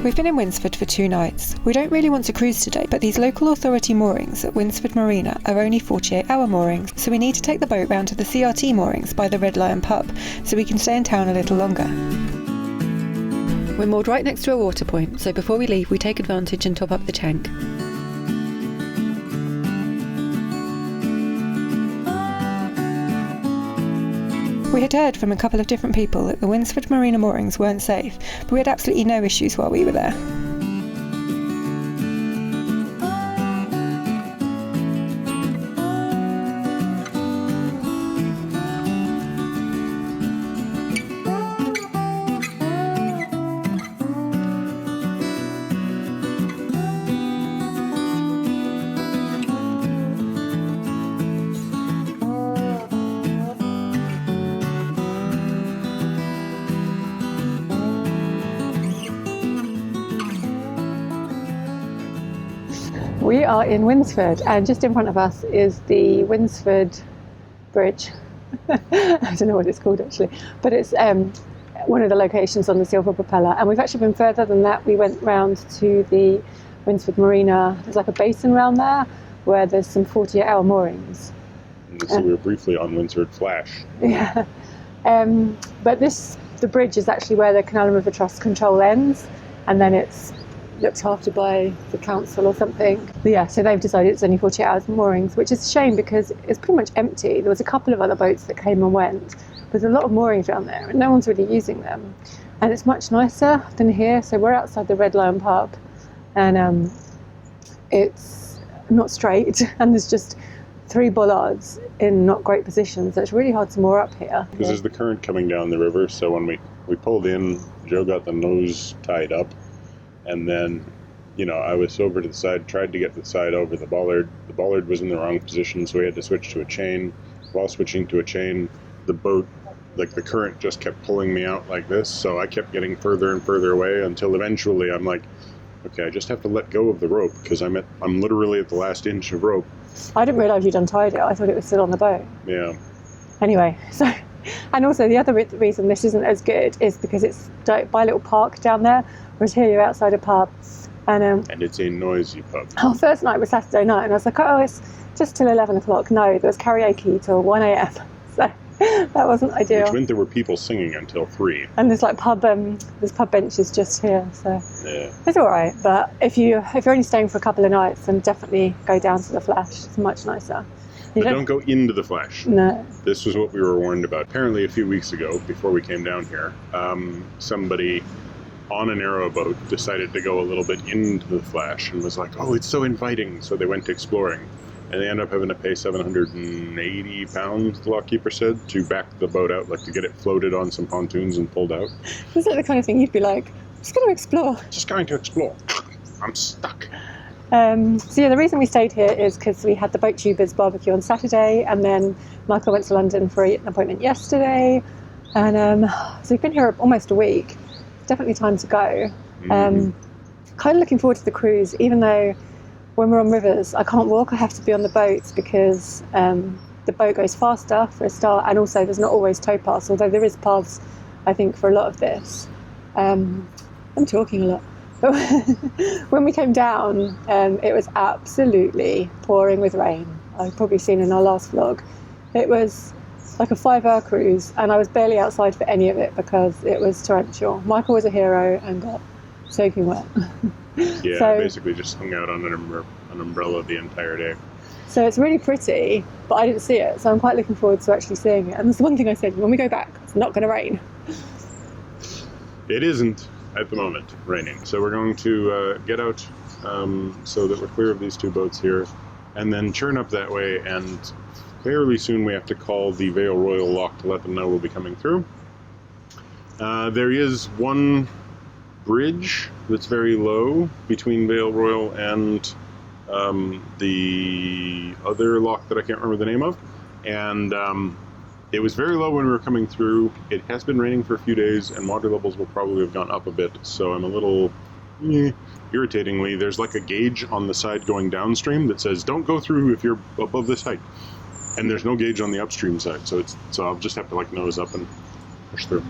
We've been in Winsford for 2 nights. We don't really want to cruise today, but these local authority moorings at Winsford Marina are only 48-hour moorings, so we need to take the boat round to the CRT moorings by the Red Lion pub, so we can stay in town a little longer. We're moored right next to a water point, so before we leave we take advantage and top up the tank. We had heard from a couple of different people that the Winsford Marina moorings weren't safe, but we had absolutely no issues while we were there. We are in Winsford, and just in front of us is the Winsford Bridge. I don't know what it's called actually, but it's one of the locations on the Silver Propeller, and we've actually been further than that. We went round to the Winsford Marina. There's like a basin round there where there's some 48-hour moorings. So we were briefly on Winsford Flash. Yeah, but the bridge is actually where the Canal and River Trust control ends, and then it's looked after by the council or something. But yeah, so they've decided it's only 48 hours moorings, which is a shame because it's pretty much empty. There was a couple of other boats that came and went. There's a lot of moorings around there and no one's really using them. And it's much nicer than here. So we're outside the Red Lion pub, and it's not straight, and there's just 3 bollards in not great positions. So it's really hard to moor up here. Because there's the current coming down the river, so when we pulled in, Joe got the nose tied up. And then, I was over to the side, tried to get the side over the bollard. The bollard was in the wrong position, so we had to switch to a chain. While switching to a chain, the boat, like the current just kept pulling me out like this, so I kept getting further and further away until eventually I'm like, okay, I just have to let go of the rope because I'm literally at the last inch of rope. I didn't realise you'd untied it. I thought it was still on the boat. Yeah. Anyway, so, and also the other reason this isn't as good is because it's by a little park down there. Whereas here you're outside a pub, and it's a noisy pub. Our first night was Saturday night, and I was like, oh, it's just till 11 o'clock. No, there was karaoke till 1 a.m. So that wasn't ideal. Which meant there were people singing until 3. And there's like pub benches just here, so yeah, it's all right. But if you're only staying for a couple of nights, then definitely go down to the Flash. It's much nicer. But don't go into the Flash. No. This was what we were warned about. Apparently a few weeks ago, before we came down here, somebody on a narrowboat decided to go a little bit into the Flash and was like, oh, it's so inviting. So they went exploring, and they ended up having to pay £780, the lockkeeper said, to back the boat out, like to get it floated on some pontoons and pulled out. Is that the kind of thing you'd be like, I'm just going to explore? Just going to explore. I'm stuck. So yeah, the reason we stayed here is because we had the boat tubers barbecue on Saturday, and then Michael went to London for an appointment yesterday, and so we've been here almost a week. Definitely time to go. Kind of looking forward to the cruise, even though when we're on rivers I can't walk, I have to be on the boats because the boat goes faster for a start, and also there's not always tow paths, although there is paths I think for a lot of this. I'm talking a lot. But when we came down, it was absolutely pouring with rain. I've probably seen in our last vlog. It was like a 5-hour cruise, and I was barely outside for any of it because it was torrential. Michael was a hero and got soaking wet. Yeah, so, basically just hung out on an umbrella the entire day. So it's really pretty, but I didn't see it, so I'm quite looking forward to actually seeing it. And that's the one thing I said, when we go back, it's not going to rain. It isn't at the moment raining, so we're going to get out so that we're clear of these 2 boats here, and then churn up that way, and fairly soon we have to call the Vale Royal Lock to let them know we'll be coming through. There is one bridge that's very low between Vale Royal and the other lock that I can't remember the name of, and it was very low when we were coming through. It has been raining for a few days, and water levels will probably have gone up a bit, so I'm a little irritatingly, there's like a gauge on the side going downstream that says don't go through if you're above this height, and there's no gauge on the upstream side, so I'll just have to like nose up and push through.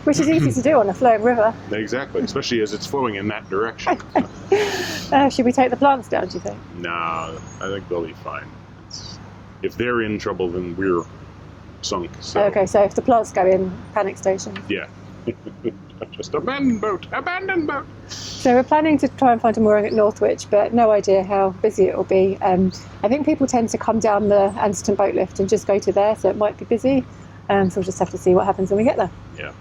Which is easy to do on a flowing river. Exactly, especially as it's flowing in that direction. Should we take the plants down, do you think? No, I think they'll be fine. If they're in trouble, then we're sunk. So. Okay, so if the plants go in, panic station. Yeah. Just abandon boat. So we're planning to try and find a mooring at Nantwich, but no idea how busy it will be. I think people tend to come down the Anderton boat lift and just go to there, so it might be busy. So we'll just have to see what happens when we get there. Yeah.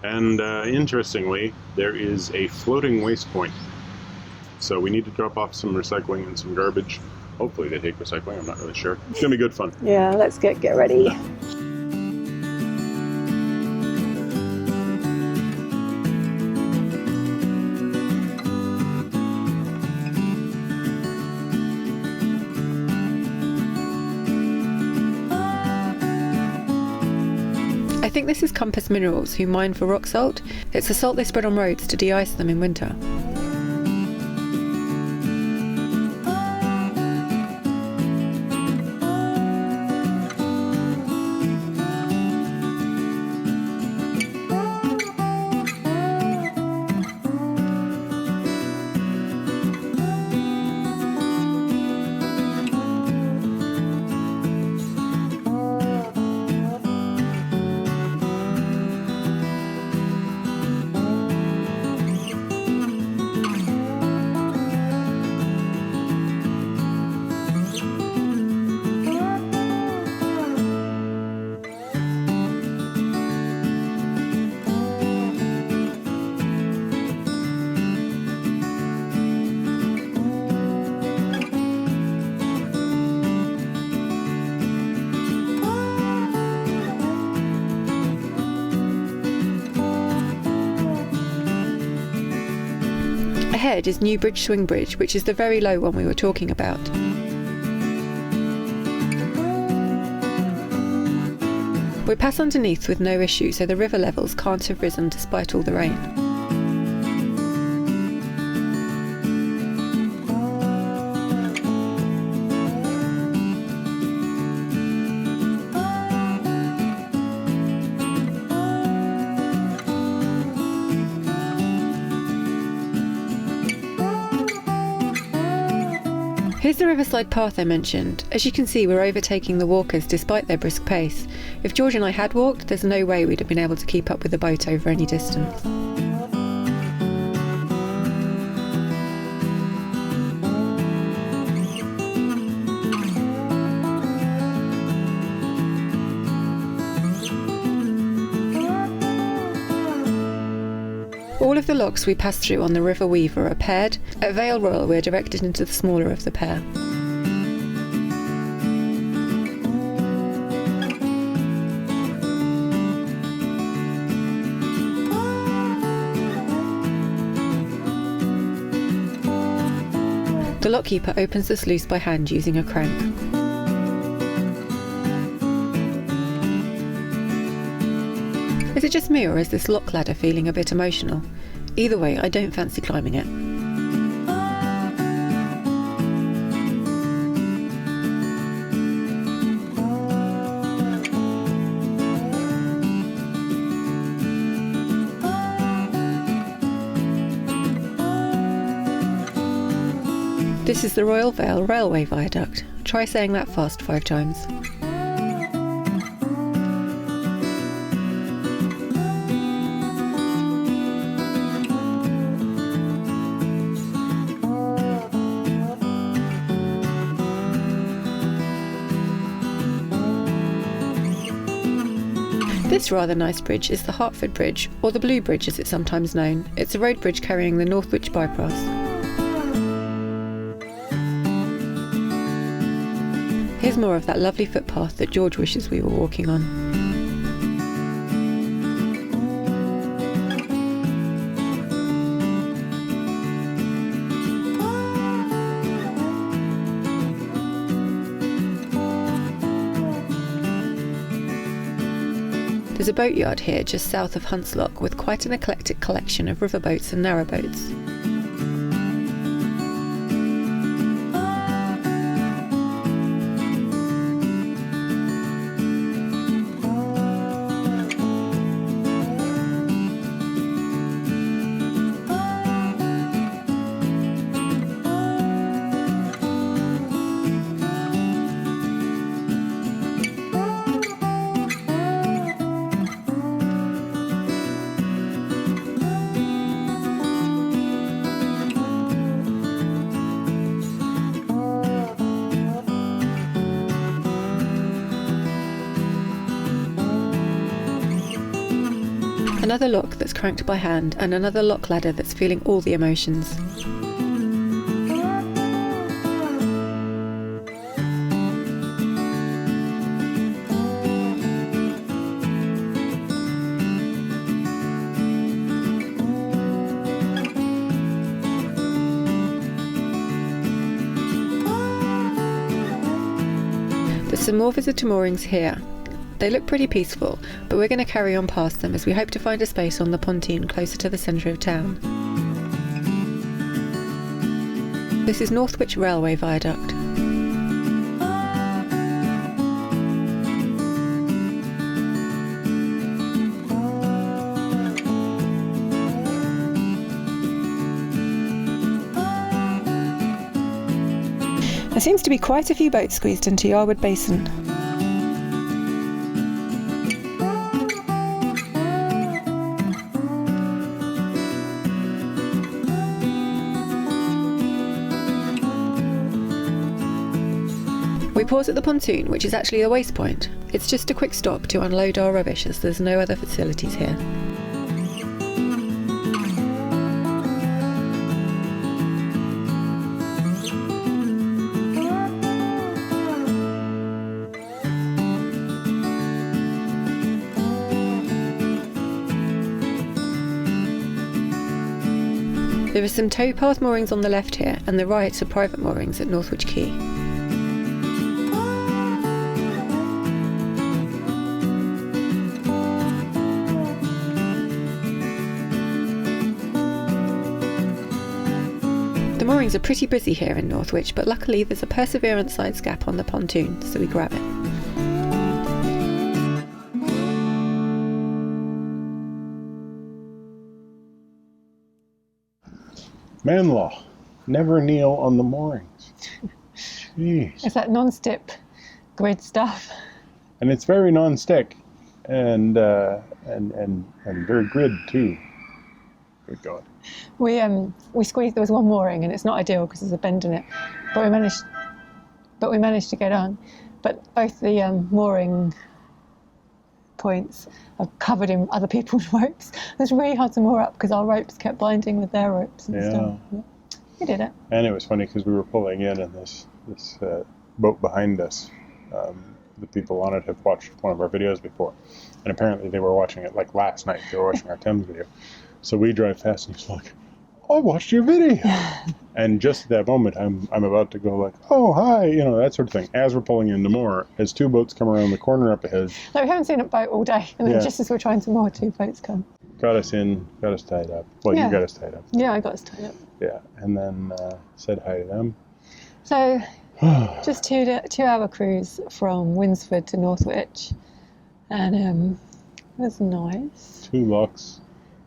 And interestingly, there is a floating waste point. So we need to drop off some recycling and some garbage. Hopefully they take recycling, I'm not really sure. It's going to be good fun. Yeah, let's get ready. I think this is Compass Minerals, who mine for rock salt. It's the salt they spread on roads to de-ice them in winter. Ahead is New Bridge Swing Bridge, which is the very low one we were talking about. We pass underneath with no issue, so the river levels can't have risen despite all the rain. Here's the Riverside Path I mentioned. As you can see, we're overtaking the walkers despite their brisk pace. If George and I had walked, there's no way we'd have been able to keep up with the boat over any distance. All of the locks we pass through on the River Weaver are paired. At Vale Royal we're directed into the smaller of the pair. The lockkeeper opens the sluice by hand using a crank. Is it just me, or is this lock ladder feeling a bit emotional? Either way, I don't fancy climbing it. This is the Royal Vale Railway Viaduct. Try saying that fast 5 times. This rather nice bridge is the Hartford Bridge, or the Blue Bridge as it's sometimes known. It's a road bridge carrying the Nantwich bypass. Here's more of that lovely footpath that George wishes we were walking on. There's a boatyard here just south of Huntslock with quite an eclectic collection of riverboats and narrowboats. Another lock that's cranked by hand, and another lock ladder that's feeling all the emotions. There's some more visitor moorings here. They look pretty peaceful, but we're going to carry on past them as we hope to find a space on the pontoon closer to the centre of town. This is Northwich Railway Viaduct. There seems to be quite a few boats squeezed into Yarwood Basin. We pause at the pontoon, which is actually a waste point. It's just a quick stop to unload our rubbish as there's no other facilities here. There are some towpath moorings on the left here, and the right are private moorings at Northwich Quay. The moorings are pretty busy here in Northwich, but luckily there's a Perseverance sides gap on the pontoon, so we grab it. Man law, never kneel on the moorings. Jeez. It's that non-stip grid stuff. And it's very non-stick, and very grid too. Good God. We squeezed. There was one mooring, and it's not ideal because there's a bend in it, but we managed to get on. But both the mooring points are covered in other people's ropes. It's really hard to moor up because our ropes kept binding with their ropes and stuff. Yeah. We did it. And it was funny because we were pulling in, and this boat behind us, the people on it have watched one of our videos before, and apparently they were watching it like last night. They were watching our Thames video. So we drive fast, and he's like, "I watched your video," and just at that moment, I'm about to go like, "Oh hi," that sort of thing. As we're pulling into moor, as two boats come around the corner up ahead. No, we haven't seen a boat all day, and then just as we're trying to moor, two boats come. Got us tied up. Well, you got us tied up. Yeah, I got us tied up. Yeah, and then said hi to them. So, just 2-hour cruise from Winsford to Northwich, and it was nice. 2 locks.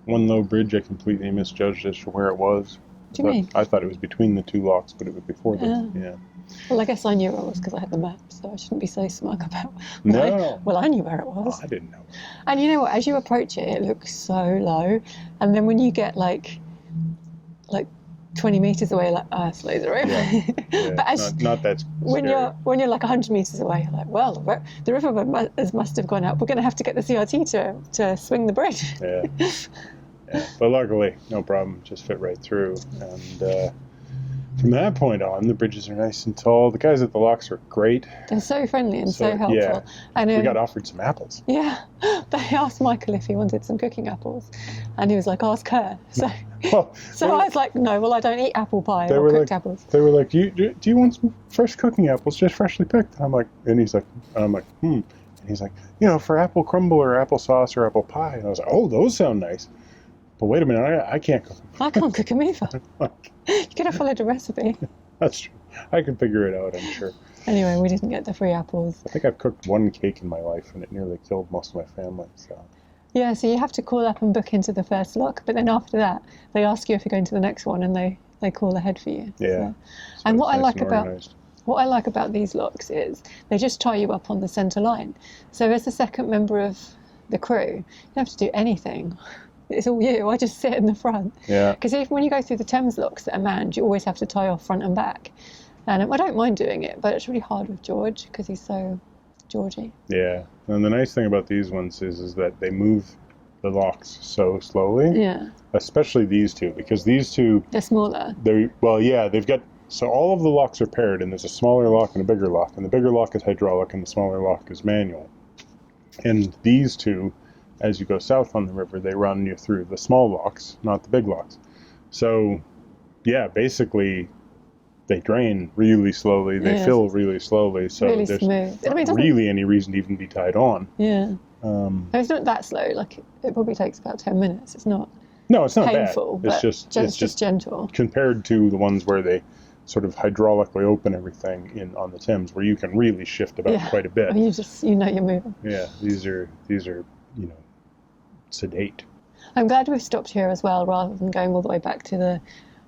One low bridge I completely misjudged as to where it was. What do you mean? I thought it was between the 2 locks, but it was before them. Yeah. Well, I guess I knew where it was because I had the map, so I shouldn't be so smug about I knew where it was. Oh, I didn't know. And you know what? As you approach it, it looks so low. And then when you get like 20 metres away, like, it's loads of room. Yeah, but not that scary. When you're like 100 metres away, you're like, well, the river must have gone up. We're going to have to get the CRT to swing the bridge. Yeah. Yeah, but luckily, no problem, just fit right through. And from that point on, the bridges are nice and tall. The guys at the locks are great. They're so friendly and so helpful. Yeah. And, we got offered some apples. Yeah, they asked Michael if he wanted some cooking apples, and he was like, ask her. So, I was like, no, well, I don't eat apple pie or cooked apples. They were like, do you want some fresh cooking apples, just freshly picked? And I'm like, and I'm like, And he's like, for apple crumble or applesauce or apple pie. And I was like, oh, those sound nice. But wait a minute, I can't cook them. I can't cook them either. You could have followed a recipe. That's true. I can figure it out, I'm sure. Anyway, we didn't get the free apples. I think I've cooked one cake in my life, and it nearly killed most of my family. So. Yeah, so you have to call up and book into the first lock, but then after that, they ask you if you're going to the next one, and they call ahead for you. Yeah. So. And what I like about these locks is they just tie you up on the centre line. So as the second member of the crew, you don't have to do anything. It's all you. I just sit in the front. Yeah. Because when you go through the Thames locks that are manned, you always have to tie off front and back. And I don't mind doing it, but it's really hard with George because he's so Georgie. Yeah. And the nice thing about these ones is that they move the locks so slowly. Yeah. Especially these two, because these two, They're smaller. They've got, so all of the locks are paired, and there's a smaller lock and a bigger lock, and the bigger lock is hydraulic and the smaller lock is manual. And these two, as you go south on the river, they run you through the small locks, not the big locks. So, yeah, basically, they drain really slowly, they fill really slowly, so really there's smooth. not really any reason to even be tied on. Yeah. It's not that slow. Like it probably takes about 10 minutes. It's not. No, it's not painful, bad. It's just gentle. Compared to the ones where they sort of hydraulically open everything on the Thames, where you can really shift about quite a bit. I mean, you know you're moving. Yeah, these are sedate. I'm glad we've stopped here as well, rather than going all the way back to the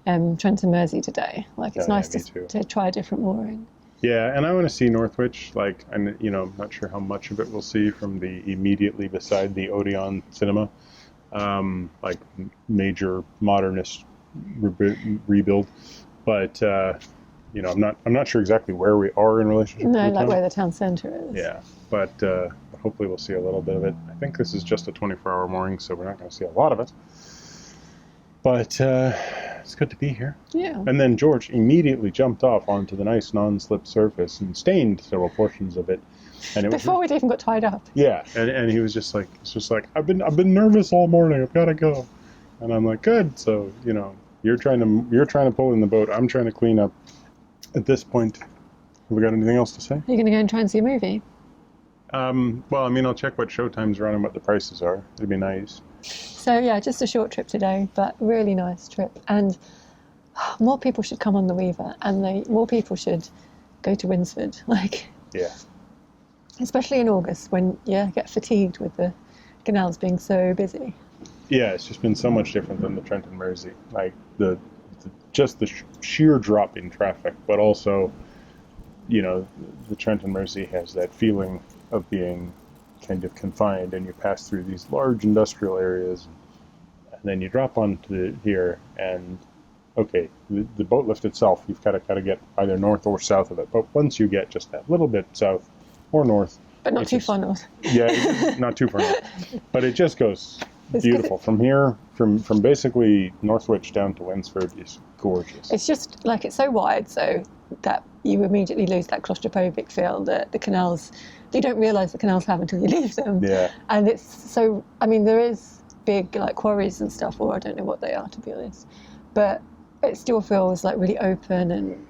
Trent and Mersey today. Like it's nice to try a different mooring. Yeah, and I want to see Northwich. I'm not sure how much of it we'll see from the immediately beside the Odeon Cinema, major modernist rebuild. But I'm not sure exactly where we are in relationship. No, to the town. where the town centre is. Yeah, but hopefully we'll see a little bit of it. I think this is just a 24-hour mooring, so we're not going to see a lot of it. But it's good to be here. Yeah. And then George immediately jumped off onto the nice non-slip surface and stained several portions of it. And before we'd even got tied up. Yeah, and he was just like, I've been nervous all morning. I've got to go. And I'm like, good. So you're trying to pull in the boat. I'm trying to clean up. At this point, have we got anything else to say? You're going to go and try and see a movie? I'll check what showtimes are on and what the prices are. It'd be nice. So yeah, just a short trip today, but really nice trip. And more people should come on the Weaver, and more people should go to Winsford. Yeah. Especially in August when you get fatigued with the canals being so busy. Yeah, it's just been so much different than the Trent and Mersey. Like the sheer drop in traffic, but also, the Trent and Mersey has that feeling of being kind of confined, and you pass through these large industrial areas, and then you drop onto here, and the boat lift itself, you've got to get either north or south of it. But once you get just that little bit south or north, but not too far north. Yeah, not too far north, but it just goes beautiful from here, from basically Northwich down to Winsford is gorgeous. It's just it's so wide, so that you immediately lose that claustrophobic feel that the canals. You don't realise the canals have until you leave them. Yeah. And it's so. I mean, there is big quarries and stuff, or I don't know what they are, to be honest, but it still feels really open, and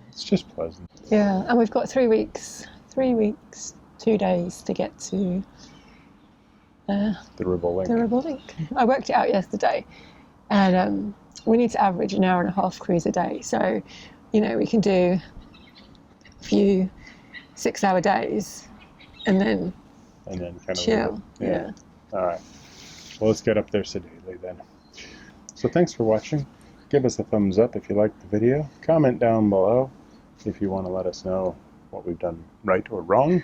it's just pleasant. Yeah, and we've got 3 weeks, 2 days to get to the Ribble Link. The Ribble Link. I worked it out yesterday, and we need to average an hour and a half cruise a day. So, we can do a few 6-hour days, and then kind of chill. Yeah. All right. Well, let's get up there sedately then. So thanks for watching. Give us a thumbs up if you liked the video. Comment down below if you want to let us know what we've done right or wrong.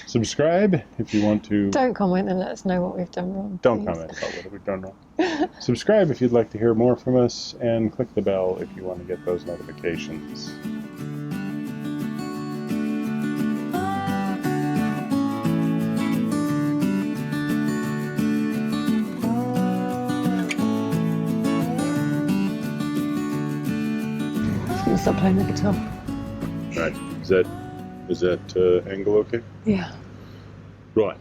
Subscribe if you want to. Don't comment and let us know what we've done wrong. Don't comment about what we've done wrong. Subscribe if you'd like to hear more from us, and click the bell if you want to get those notifications. Stop playing the guitar. Right. Is that angle okay? Yeah. Right.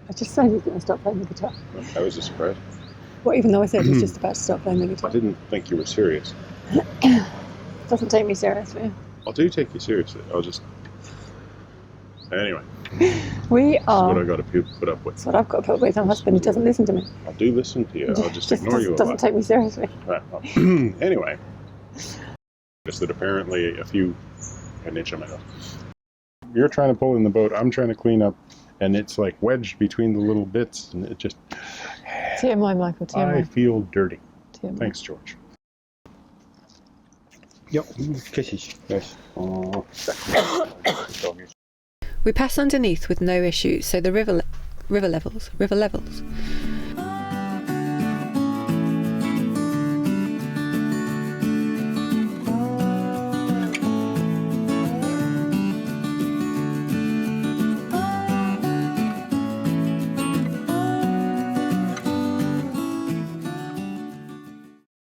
I just said you're going to stop playing the guitar. That was a surprise. Well, even though I said he's just about to stop playing the guitar. I didn't think you were serious. Doesn't take me seriously. I do take you seriously. Anyway. We are. This is what I got to put up with. That's what I've got to put up with. My husband, he doesn't listen to me. I do listen to you. I'll just ignore you a lot. Doesn't take me seriously. Right. Well, anyway. Just that apparently an inch on my nose. You're trying to pull in the boat. I'm trying to clean up, and it's wedged between the little bits, and it just. TMI, Michael. TMI. I feel dirty. TMI. Thanks, George. Yep. Kisses. Yes. Oh. We pass underneath with no issue, so the river levels